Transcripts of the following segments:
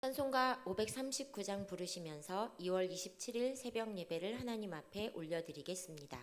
찬송가 539장 부르시면서 2월 27일 새벽 예배를 하나님 앞에 올려드리겠습니다.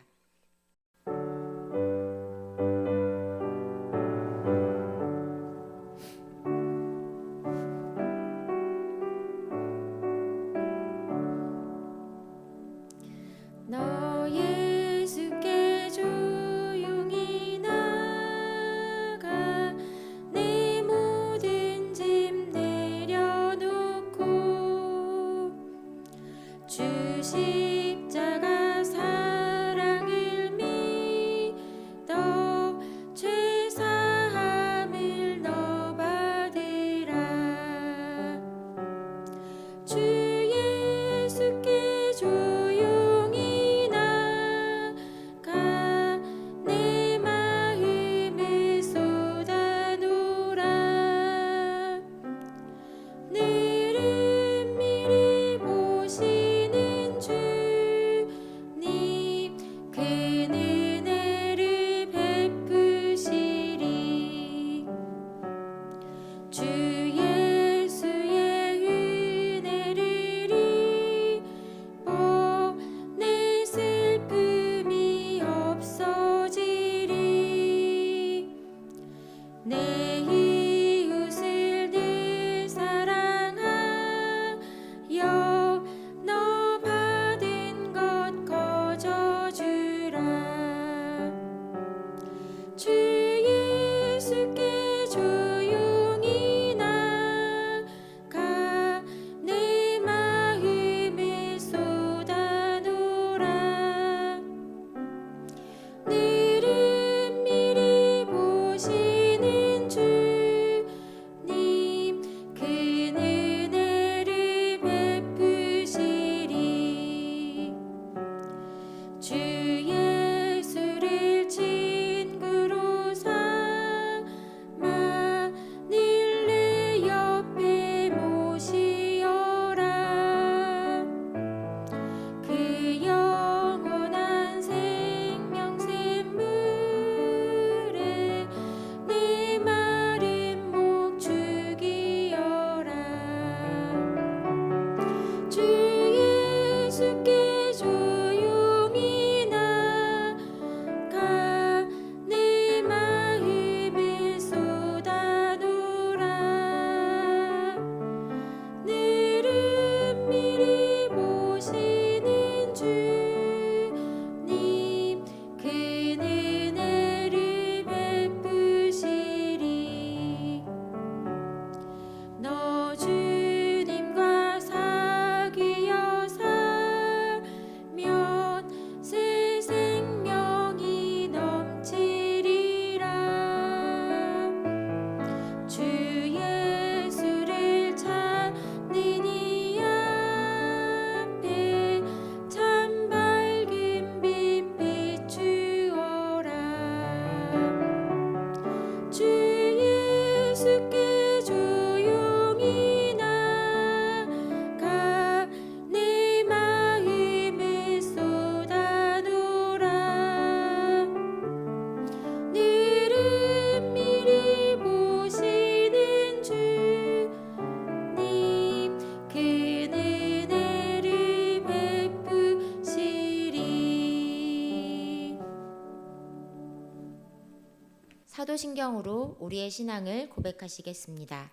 사도신경으로 우리의 신앙을 고백하시겠습니다.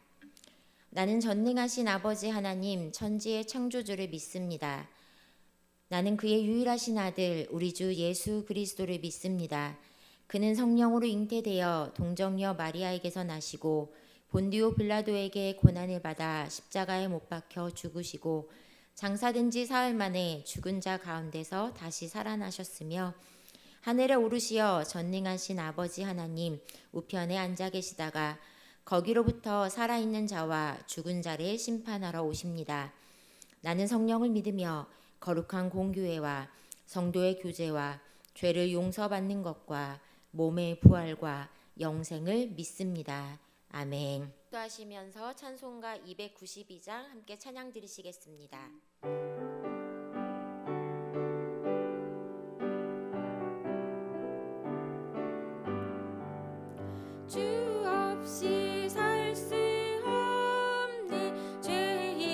나는 전능하신 아버지 하나님 천지의 창조주를 믿습니다. 나는 그의 유일하신 아들 우리 주 예수 그리스도를 믿습니다. 그는 성령으로 잉태되어 동정녀 마리아에게서 나시고 본디오 빌라도에게 고난을 받아 십자가에 못 박혀 죽으시고 장사된 지 사흘 만에 죽은 자 가운데서 다시 살아나셨으며 하늘에 오르시어 전능하신 아버지 하나님 우편에 앉아 계시다가 거기로부터 살아있는 자와 죽은 자를 심판하러 오십니다. 나는 성령을 믿으며 거룩한 공교회와 성도의 교제와 죄를 용서받는 것과 몸의 부활과 영생을 믿습니다. 아멘. 기도하시면서 찬송가 292장 함께 찬양 드리시겠습니다. 주 없이 살 수 없네 죄의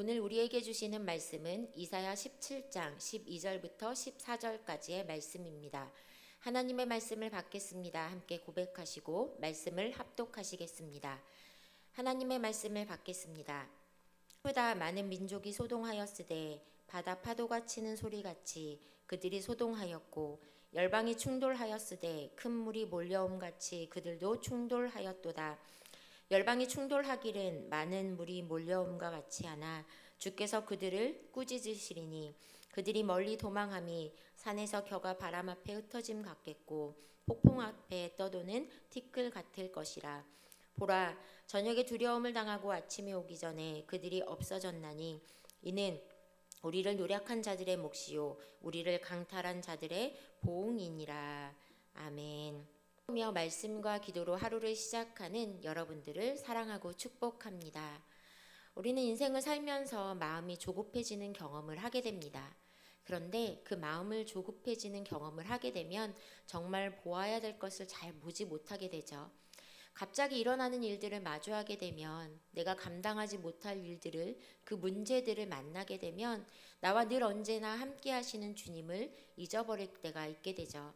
오늘 우리에게 주시는 말씀은 이사야 17장 12절부터 14절까지의 말씀입니다. 하나님의 말씀을 받겠습니다. 함께 고백하시고 말씀을 합독하시겠습니다. 하나님의 말씀을 받겠습니다. 보다 많은 민족이 소동하였으되 바다 파도가 치는 소리같이 그들이 소동하였고 열방이 충돌하였으되 큰 물이 몰려옴같이 그들도 충돌하였도다. 열방이 충돌하기는 많은 물이 몰려옴과 같이 하나 주께서 그들을 꾸짖으시리니 그들이 멀리 도망함이 산에서 겨가 바람 앞에 흩어짐 같겠고 폭풍 앞에 떠도는 티끌 같을 것이라. 보라, 저녁에 두려움을 당하고 아침이 오기 전에 그들이 없어졌나니 이는 우리를 노략한 자들의 몫이요 우리를 강탈한 자들의 보응이니라. 아멘. 며 말씀과 기도로 하루를 시작하는 여러분들을 사랑하고 축복합니다. 우리는 인생을 살면서 마음이 조급해지는 경험을 하게 됩니다. 그런데 그 마음을 조급해지는 경험을 하게 되면 정말 보아야 될 것을 잘 보지 못하게 되죠. 갑자기 일어나는 일들을 마주하게 되면 내가 감당하지 못할 일들을 그 문제들을 만나게 되면 나와 늘 언제나 함께 하시는 주님을 잊어버릴 때가 있게 되죠.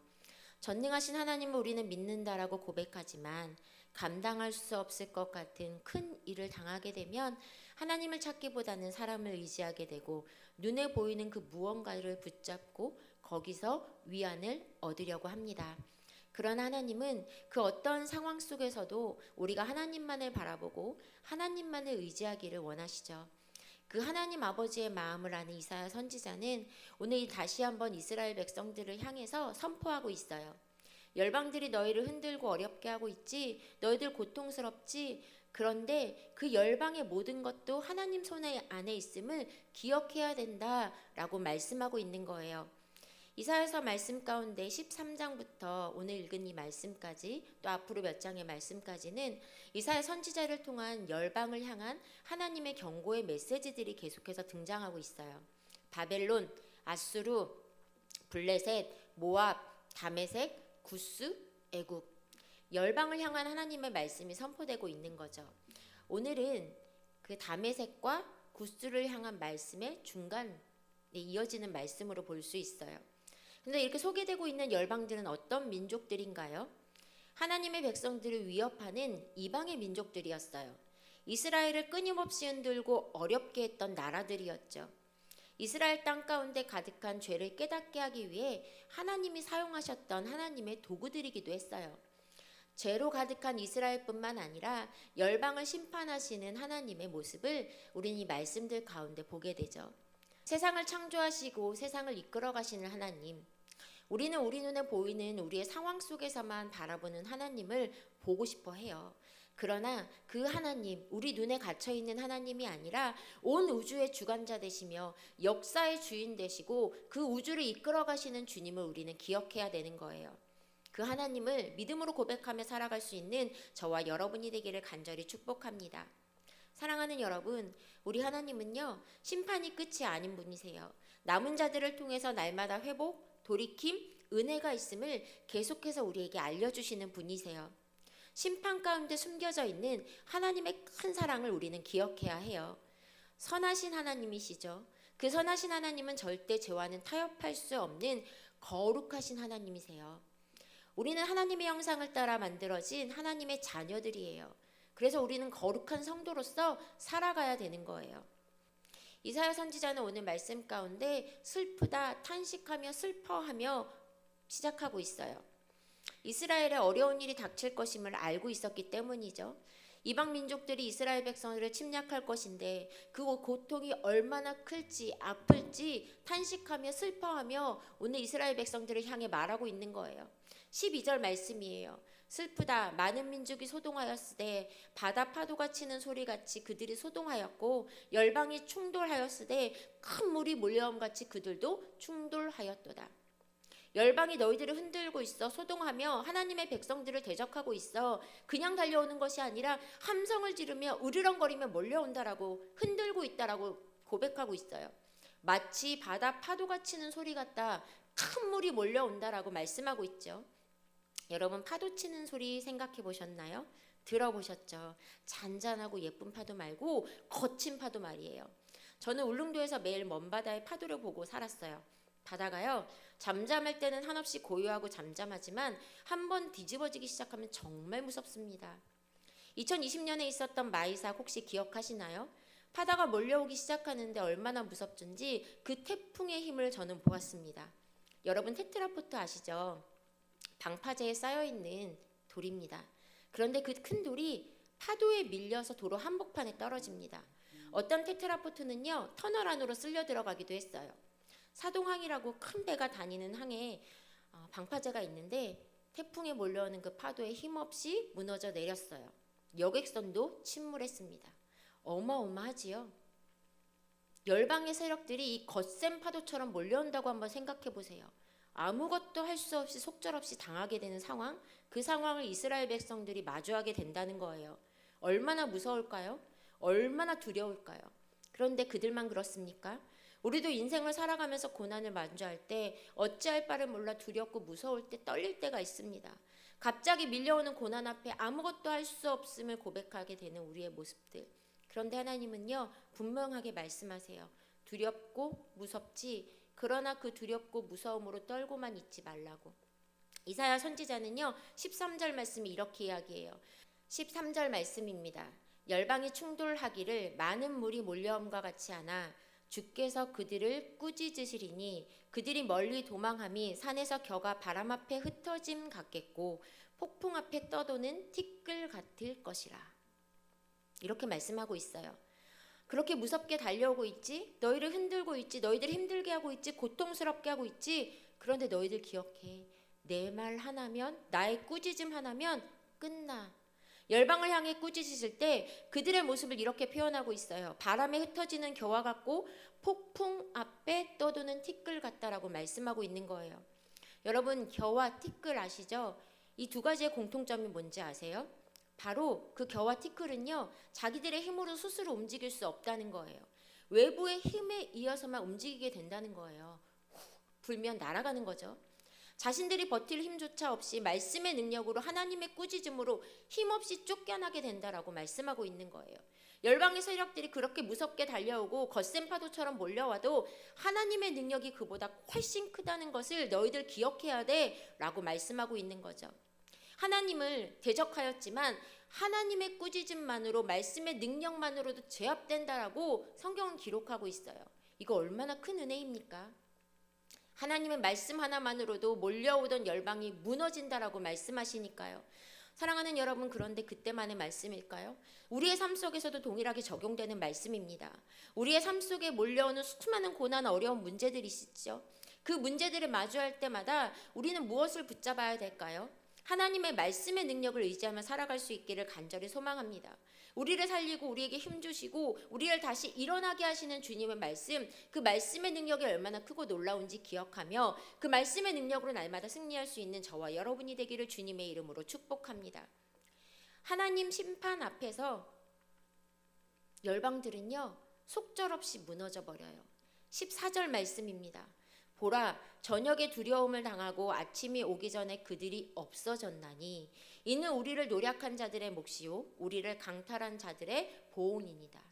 전능하신 하나님을 우리는 믿는다라고 고백하지만 감당할 수 없을 것 같은 큰 일을 당하게 되면 하나님을 찾기보다는 사람을 의지하게 되고 눈에 보이는 그 무언가를 붙잡고 거기서 위안을 얻으려고 합니다. 그러나 하나님은 그 어떤 상황 속에서도 우리가 하나님만을 바라보고 하나님만을 의지하기를 원하시죠. 그 하나님 아버지의 마음을 아는 이사야 선지자는 오늘 다시 한번 이스라엘 백성들을 향해서 선포하고 있어요. 열방들이 너희를 흔들고 어렵게 하고 있지, 너희들 고통스럽지. 그런데 그 열방의 모든 것도 하나님 손 안에 있음을 기억해야 된다라고 말씀하고 있는 거예요. 이사야서 말씀 가운데 13장부터 오늘 읽은 이 말씀까지 또 앞으로 몇 장의 말씀까지는 이사야 선지자를 통한 열방을 향한 하나님의 경고의 메시지들이 계속해서 등장하고 있어요. 바벨론, 아수르, 블레셋, 모압, 다메섹, 구스, 애굽. 열방을 향한 하나님의 말씀이 선포되고 있는 거죠. 오늘은 그 다메섹과 구스를 향한 말씀의 중간에 이어지는 말씀으로 볼 수 있어요. 근데 이렇게 소개되고 있는 열방들은 어떤 민족들인가요? 하나님의 백성들을 위협하는 이방의 민족들이었어요. 이스라엘을 끊임없이 흔들고 어렵게 했던 나라들이었죠. 이스라엘 땅 가운데 가득한 죄를 깨닫게 하기 위해 하나님이 사용하셨던 하나님의 도구들이기도 했어요. 죄로 가득한 이스라엘뿐만 아니라 열방을 심판하시는 하나님의 모습을 우리는 이 말씀들 가운데 보게 되죠. 세상을 창조하시고 세상을 이끌어 가시는 하나님, 우리는 우리 눈에 보이는 우리의 상황 속에서만 바라보는 하나님을 보고 싶어 해요. 그러나 그 하나님, 우리 눈에 갇혀 있는 하나님이 아니라 온 우주의 주관자 되시며 역사의 주인 되시고 그 우주를 이끌어 가시는 주님을 우리는 기억해야 되는 거예요. 그 하나님을 믿음으로 고백하며 살아갈 수 있는 저와 여러분이 되기를 간절히 축복합니다. 사랑하는 여러분, 우리 하나님은요, 심판이 끝이 아닌 분이세요. 남은 자들을 통해서 날마다 회복, 돌이킴, 은혜가 있음을 계속해서 우리에게 알려주시는 분이세요. 심판 가운데 숨겨져 있는 하나님의 큰 사랑을 우리는 기억해야 해요. 선하신 하나님이시죠. 그 선하신 하나님은 절대 죄와는 타협할 수 없는 거룩하신 하나님이세요. 우리는 하나님의 형상을 따라 만들어진 하나님의 자녀들이에요. 그래서 우리는 거룩한 성도로서 살아가야 되는 거예요. 이사야 선지자는 오늘 말씀 가운데 슬프다, 탄식하며 슬퍼하며 시작하고 있어요. 이스라엘에 어려운 일이 닥칠 것임을 알고 있었기 때문이죠. 이방 민족들이 이스라엘 백성들을 침략할 것인데 그 고통이 얼마나 클지 아플지 탄식하며 슬퍼하며 오늘 이스라엘 백성들을 향해 말하고 있는 거예요. 12절 말씀이에요. 슬프다, 많은 민족이 소동하였으되 바다 파도가 치는 소리같이 그들이 소동하였고 열방이 충돌하였으되 큰 물이 몰려옴같이 그들도 충돌하였도다. 열방이 너희들을 흔들고 있어 소동하며 하나님의 백성들을 대적하고 있어. 그냥 달려오는 것이 아니라 함성을 지르며 으르렁거리며 몰려온다라고, 흔들고 있다라고 고백하고 있어요. 마치 바다 파도가 치는 소리 같다, 큰 물이 몰려온다라고 말씀하고 있죠. 여러분, 파도 치는 소리 생각해 보셨나요? 들어보셨죠? 잔잔하고 예쁜 파도 말고 거친 파도 말이에요. 저는 울릉도에서 매일 먼바다의 파도를 보고 살았어요. 바다가요, 잠잠할 때는 한없이 고요하고 잠잠하지만 한번 뒤집어지기 시작하면 정말 무섭습니다. 2020년에 있었던 마이삭 혹시 기억하시나요? 바다가 몰려오기 시작하는데 얼마나 무섭던지 그 태풍의 힘을 저는 보았습니다. 여러분 테트라포트 아시죠? 방파제에 쌓여있는 돌입니다. 그런데 그 큰 돌이 파도에 밀려서 도로 한복판에 떨어집니다. 어떤 테트라포트는요, 터널 안으로 쓸려 들어가기도 했어요. 사동항이라고 큰 배가 다니는 항에 방파제가 있는데 태풍에 몰려오는 그 파도에 힘없이 무너져 내렸어요. 여객선도 침몰했습니다. 어마어마하지요. 열방의 세력들이 이 거센 파도처럼 몰려온다고 한번 생각해 보세요. 아무것도 할 수 없이 속절없이 당하게 되는 상황, 그 상황을 이스라엘 백성들이 마주하게 된다는 거예요. 얼마나 무서울까요? 얼마나 두려울까요? 그런데 그들만 그렇습니까? 우리도 인생을 살아가면서 고난을 마주할 때 어찌할 바를 몰라 두렵고 무서울 때 떨릴 때가 있습니다. 갑자기 밀려오는 고난 앞에 아무것도 할 수 없음을 고백하게 되는 우리의 모습들. 그런데 하나님은요, 분명하게 말씀하세요. 두렵고 무섭지, 그러나 그 두렵고 무서움으로 떨고만 있지 말라고. 이사야 선지자는요, 13절 말씀이 이렇게 이야기해요. 13절 말씀입니다. 열방이 충돌하기를 많은 물이 몰려옴과 같이 하나 주께서 그들을 꾸짖으시리니 그들이 멀리 도망함이 산에서 겨가 바람 앞에 흩어짐 같겠고 폭풍 앞에 떠도는 티끌 같을 것이라. 이렇게 말씀하고 있어요. 그렇게 무섭게 달려오고 있지? 너희를 흔들고 있지? 너희들 힘들게 하고 있지? 고통스럽게 하고 있지? 그런데 너희들 기억해. 내 말 하나면, 나의 꾸짖음 하나면 끝나. 열방을 향해 꾸짖으실 때 그들의 모습을 이렇게 표현하고 있어요. 바람에 흩어지는 겨와 같고 폭풍 앞에 떠도는 티끌 같다라고 말씀하고 있는 거예요. 여러분, 겨와 티끌 아시죠? 이 두 가지의 공통점이 뭔지 아세요? 바로 그 겨와 티끌은요, 자기들의 힘으로 스스로 움직일 수 없다는 거예요. 외부의 힘에 이어서만 움직이게 된다는 거예요. 불면 날아가는 거죠. 자신들이 버틸 힘조차 없이 말씀의 능력으로 하나님의 꾸짖음으로 힘없이 쫓겨나게 된다라고 말씀하고 있는 거예요. 열방의 세력들이 그렇게 무섭게 달려오고 거센 파도처럼 몰려와도 하나님의 능력이 그보다 훨씬 크다는 것을 너희들 기억해야 돼 라고 말씀하고 있는 거죠. 하나님을 대적하였지만 하나님의 꾸짖음만으로, 말씀의 능력만으로도 제압된다라고 성경은 기록하고 있어요. 이거 얼마나 큰 은혜입니까? 하나님의 말씀 하나만으로도 몰려오던 열방이 무너진다라고 말씀하시니까요. 사랑하는 여러분, 그런데 그때만의 말씀일까요? 우리의 삶 속에서도 동일하게 적용되는 말씀입니다. 우리의 삶 속에 몰려오는 수많은 고난, 어려운 문제들이 있죠. 그 문제들을 마주할 때마다 우리는 무엇을 붙잡아야 될까요? 하나님의 말씀의 능력을 의지하며 살아갈 수 있기를 간절히 소망합니다. 우리를 살리고 우리에게 힘주시고 우리를 다시 일어나게 하시는 주님의 말씀, 그 말씀의 능력이 얼마나 크고 놀라운지 기억하며 그 말씀의 능력으로 날마다 승리할 수 있는 저와 여러분이 되기를 주님의 이름으로 축복합니다. 하나님 심판 앞에서 열방들은요, 속절없이 무너져 버려요. 14절 말씀입니다. 보라, 저녁에 두려움을 당하고 아침이 오기 전에 그들이 없어졌나니 이는 우리를 노략한 자들의 몫이요 우리를 강탈한 자들의 보응이니이다.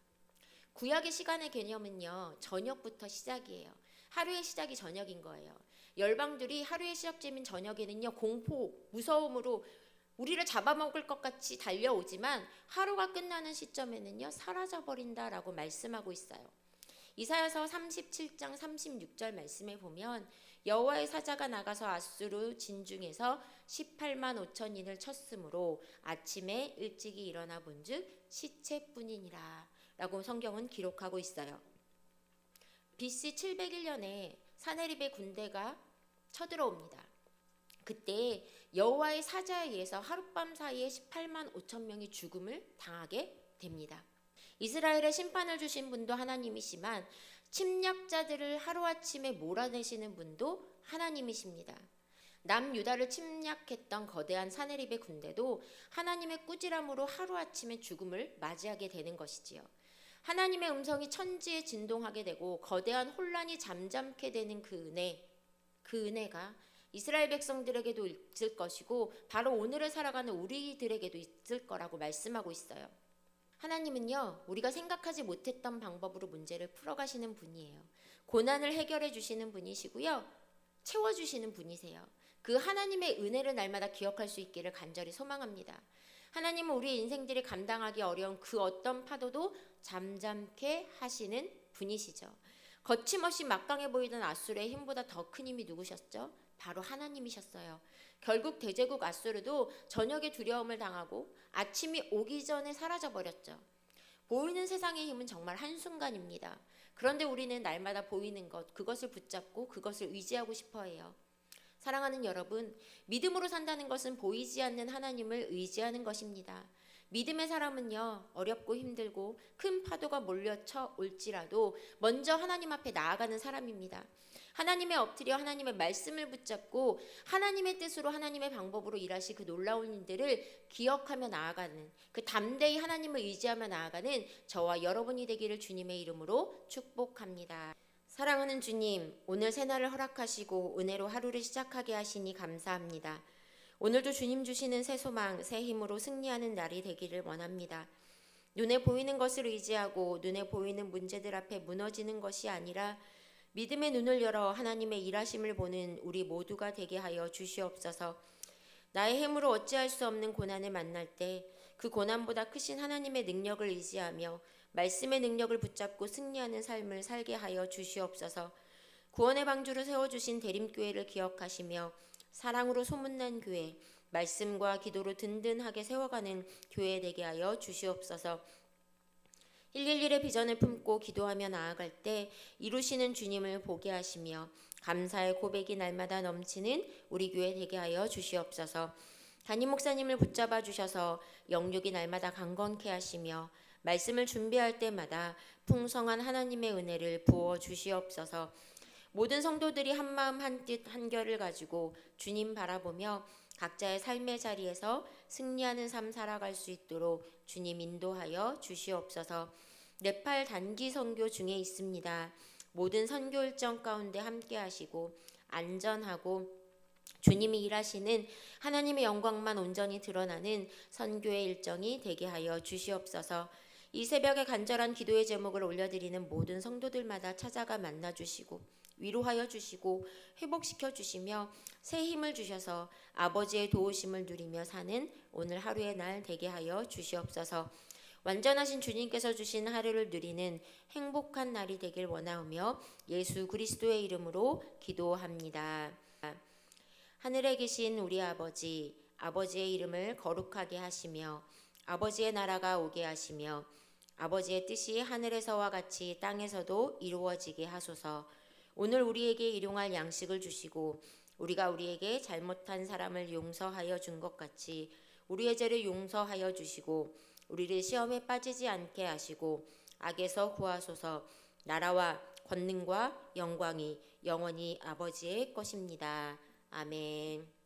구약의 시간의 개념은요, 저녁부터 시작이에요. 하루의 시작이 저녁인 거예요. 열방들이 하루의 시작점인 저녁에는요, 공포, 무서움으로 우리를 잡아먹을 것 같이 달려오지만 하루가 끝나는 시점에는요, 사라져버린다라고 말씀하고 있어요. 이사야서 37장 36절 말씀에 보면 여호와의 사자가 나가서 아수르 진중에서 18만 5천인을 쳤으므로 아침에 일찍이 일어나 본즉 시체뿐이니라 라고 성경은 기록하고 있어요. BC 701년에 사네립의 군대가 쳐들어옵니다. 그때 여호와의 사자에 의해서 하룻밤 사이에 18만 5천 명이 죽음을 당하게 됩니다. 이스라엘에 심판을 주신 분도 하나님이시만 침략자들을 하루아침에 몰아내시는 분도 하나님이십니다. 남유다를 침략했던 거대한 사네립의 군대도 하나님의 꾸지람으로 하루아침에 죽음을 맞이하게 되는 것이지요. 하나님의 음성이 천지에 진동하게 되고 거대한 혼란이 잠잠케 되는 그 은혜가 이스라엘 백성들에게도 있을 것이고 바로 오늘을 살아가는 우리들에게도 있을 거라고 말씀하고 있어요. 하나님은요, 우리가 생각하지 못했던 방법으로 문제를 풀어가시는 분이에요. 고난을 해결해 주시는 분이시고요, 채워주시는 분이세요. 그 하나님의 은혜를 날마다 기억할 수 있기를 간절히 소망합니다. 하나님은 우리 인생들이 감당하기 어려운 그 어떤 파도도 잠잠케 하시는 분이시죠. 거침없이 막강해 보이던 아수르의 힘보다 더 큰 힘이 누구셨죠? 바로 하나님이셨어요. 결국 대제국 아수르도 저녁에 두려움을 당하고 아침이 오기 전에 사라져버렸죠. 보이는 세상의 힘은 정말 한순간입니다. 그런데 우리는 날마다 보이는 것, 그것을 붙잡고 그것을 의지하고 싶어 해요. 사랑하는 여러분, 믿음으로 산다는 것은 보이지 않는 하나님을 의지하는 것입니다. 믿음의 사람은요, 어렵고 힘들고 큰 파도가 몰려쳐 올지라도 먼저 하나님 앞에 나아가는 사람입니다. 하나님의 엎드려 하나님의 말씀을 붙잡고 하나님의 뜻으로 하나님의 방법으로 일하시 그 놀라운 일들을 기억하며 나아가는, 그 담대히 하나님을 의지하며 나아가는 저와 여러분이 되기를 주님의 이름으로 축복합니다. 사랑하는 주님, 오늘 새날을 허락하시고 은혜로 하루를 시작하게 하시니 감사합니다. 오늘도 주님 주시는 새 소망, 새 힘으로 승리하는 날이 되기를 원합니다. 눈에 보이는 것을 의지하고 눈에 보이는 문제들 앞에 무너지는 것이 아니라 믿음의 눈을 열어 하나님의 일하심을 보는 우리 모두가 되게 하여 주시옵소서. 나의 힘으로 어찌할 수 없는 고난을 만날 때 그 고난보다 크신 하나님의 능력을 의지하며 말씀의 능력을 붙잡고 승리하는 삶을 살게 하여 주시옵소서. 구원의 방주를 세워주신 대림교회를 기억하시며 사랑으로 소문난 교회, 말씀과 기도로 든든하게 세워가는 교회 되게 하여 주시옵소서. 111의 비전을 품고 기도하며 나아갈 때 이루시는 주님을 보게 하시며 감사의 고백이 날마다 넘치는 우리 교회 되게 하여 주시옵소서. 담임 목사님을 붙잡아 주셔서 영육이 날마다 강건케 하시며 말씀을 준비할 때마다 풍성한 하나님의 은혜를 부어 주시옵소서. 모든 성도들이 한마음 한뜻 한결을 가지고 주님 바라보며 각자의 삶의 자리에서 승리하는 삶 살아갈 수 있도록 주님 인도하여 주시옵소서. 네팔 단기 선교 중에 있습니다. 모든 선교 일정 가운데 함께 하시고 안전하고 주님이 일하시는 하나님의 영광만 온전히 드러나는 선교의 일정이 되게 하여 주시옵소서. 이 새벽에 간절한 기도의 제목을 올려드리는 모든 성도들마다 찾아가 만나주시고 위로하여 주시고 회복시켜 주시며 새 힘을 주셔서 아버지의 도우심을 누리며 사는 오늘 하루의 날 되게 하여 주시옵소서. 완전하신 주님께서 주신 하루를 누리는 행복한 날이 되길 원하오며 예수 그리스도의 이름으로 기도합니다. 하늘에 계신 우리 아버지, 아버지의 이름을 거룩하게 하시며 아버지의 나라가 오게 하시며 아버지의 뜻이 하늘에서와 같이 땅에서도 이루어지게 하소서. 오늘 우리에게 일용할 양식을 주시고 우리가 우리에게 잘못한 사람을 용서하여 준 것 같이 우리의 죄를 용서하여 주시고 우리를 시험에 빠지지 않게 하시고 악에서 구하소서. 나라와 권능과 영광이 영원히 아버지의 것입니다. 아멘.